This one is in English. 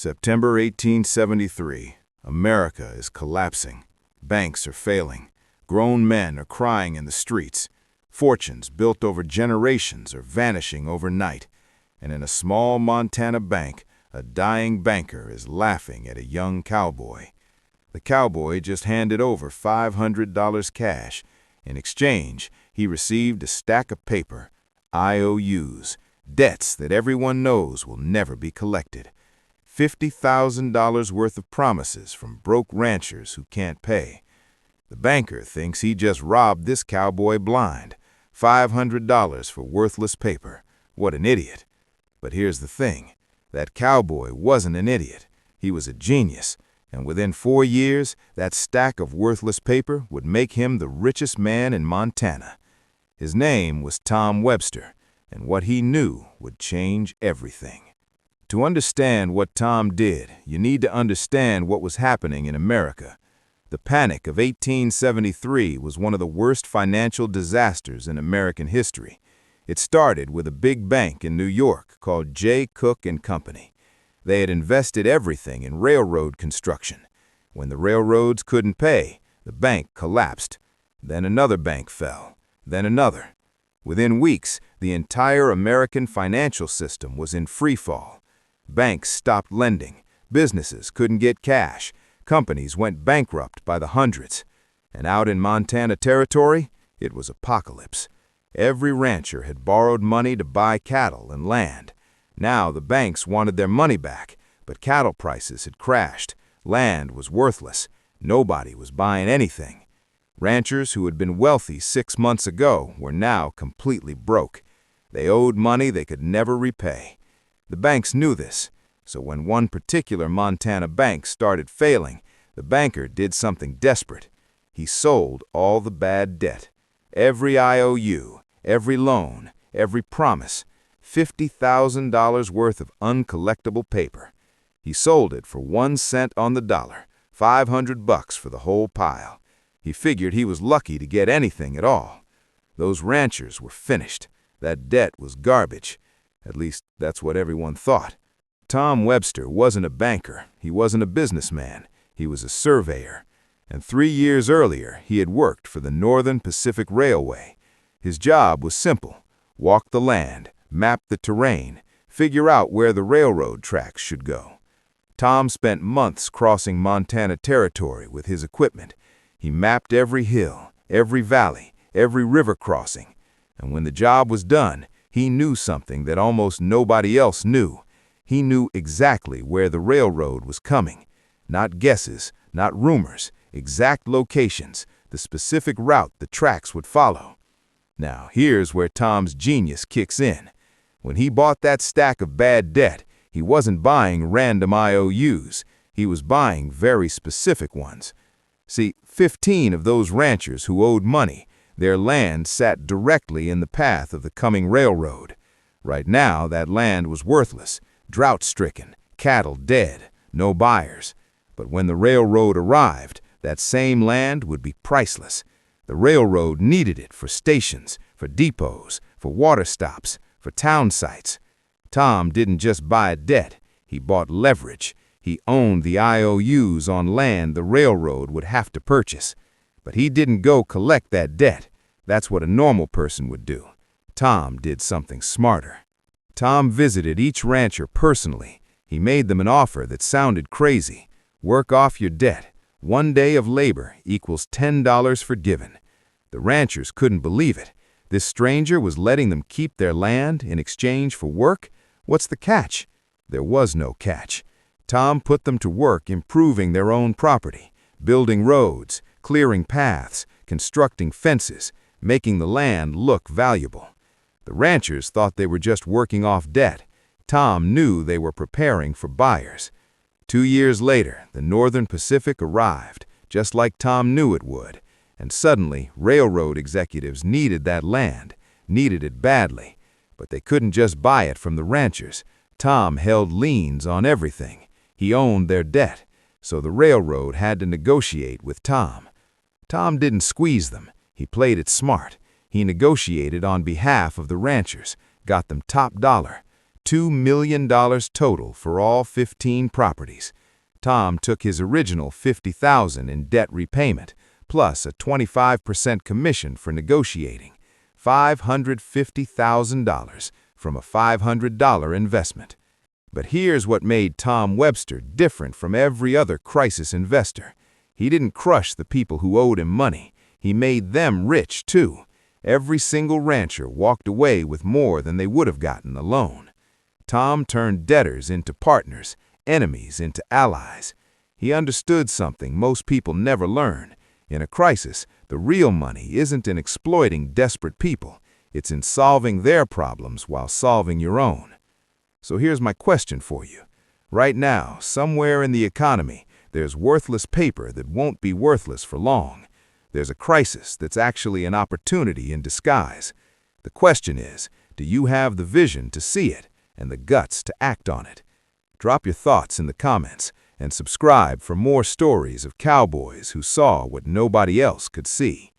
September 1873. America is collapsing. Banks are failing. Grown men are crying in the streets. Fortunes built over generations are vanishing overnight. And in a small Montana bank, a dying banker is laughing at a young cowboy. The cowboy just handed over $500 cash. In exchange, he received a stack of paper, IOUs, debts that everyone knows will never be collected. $50,000 worth of promises from broke ranchers who can't pay. The banker thinks he just robbed this cowboy blind. $500 for worthless paper. What an idiot. But here's the thing. That cowboy wasn't an idiot. He was a genius. And within 4 years, that stack of worthless paper would make him the richest man in Montana. His name was Tom Webster, and what he knew would change everything. To understand what Tom did, you need to understand what was happening in America. The Panic of 1873 was one of the worst financial disasters in American history. It started with a big bank in New York called J. Cook & Company. They had invested everything in railroad construction. When the railroads couldn't pay, the bank collapsed. Then another bank fell. Then another. Within weeks, the entire American financial system was in free fall. Banks stopped lending. Businesses couldn't get cash. Companies went bankrupt by the hundreds. And out in Montana Territory, it was apocalypse. Every rancher had borrowed money to buy cattle and land. Now the banks wanted their money back, but cattle prices had crashed. Land was worthless. Nobody was buying anything. Ranchers who had been wealthy 6 months ago were now completely broke. They owed money they could never repay. The banks knew this, so when one particular Montana bank started failing, the banker did something desperate. He sold all the bad debt. Every IOU, every loan, every promise, $50,000 worth of uncollectible paper. He sold it for 1 cent on the dollar, $500 for the whole pile. He figured he was lucky to get anything at all. Those ranchers were finished. That debt was garbage. At least, that's what everyone thought. Tom Webster wasn't a banker. He wasn't a businessman. He was a surveyor. And 3 years earlier, he had worked for the Northern Pacific Railway. His job was simple. Walk the land, map the terrain, figure out where the railroad tracks should go. Tom spent months crossing Montana Territory with his equipment. He mapped every hill, every valley, every river crossing. And when the job was done, he knew something that almost nobody else knew. He knew exactly where the railroad was coming. Not guesses, not rumors, exact locations, the specific route the tracks would follow. Now, here's where Tom's genius kicks in. When he bought that stack of bad debt, he wasn't buying random IOUs. He was buying very specific ones. See, 15 of those ranchers who owed money, their land sat directly in the path of the coming railroad. Right now, that land was worthless, drought-stricken, cattle dead, no buyers. But when the railroad arrived, that same land would be priceless. The railroad needed it for stations, for depots, for water stops, for town sites. Tom didn't just buy a debt, he bought leverage. He owned the IOUs on land the railroad would have to purchase. But he didn't go collect that debt. That's what a normal person would do. Tom did something smarter. Tom visited each rancher personally. He made them an offer that sounded crazy. Work off your debt. 1 day of labor equals $10 forgiven. The ranchers couldn't believe it. This stranger was letting them keep their land in exchange for work? What's the catch? There was no catch. Tom put them to work improving their own property, building roads, clearing paths, constructing fences, making the land look valuable. The ranchers thought they were just working off debt. Tom knew they were preparing for buyers. 2 years later, the Northern Pacific arrived, just like Tom knew it would. And suddenly, railroad executives needed that land, needed it badly. But they couldn't just buy it from the ranchers. Tom held liens on everything. He owned their debt, so the railroad had to negotiate with Tom. Tom didn't squeeze them. He played it smart. He negotiated on behalf of the ranchers, got them top dollar. $2 million total for all 15 properties. Tom took his original $50,000 in debt repayment, plus a 25% commission for negotiating. $550,000 from a $500 investment. But here's what made Tom Webster different from every other crisis investor. He didn't crush the people who owed him money. He made them rich, too. Every single rancher walked away with more than they would have gotten alone. Tom turned debtors into partners, enemies into allies. He understood something most people never learn. In a crisis, the real money isn't in exploiting desperate people. It's in solving their problems while solving your own. So here's my question for you. Right now, somewhere in the economy, there's worthless paper that won't be worthless for long. There's a crisis that's actually an opportunity in disguise. The question is, do you have the vision to see it and the guts to act on it? Drop your thoughts in the comments and subscribe for more stories of cowboys who saw what nobody else could see.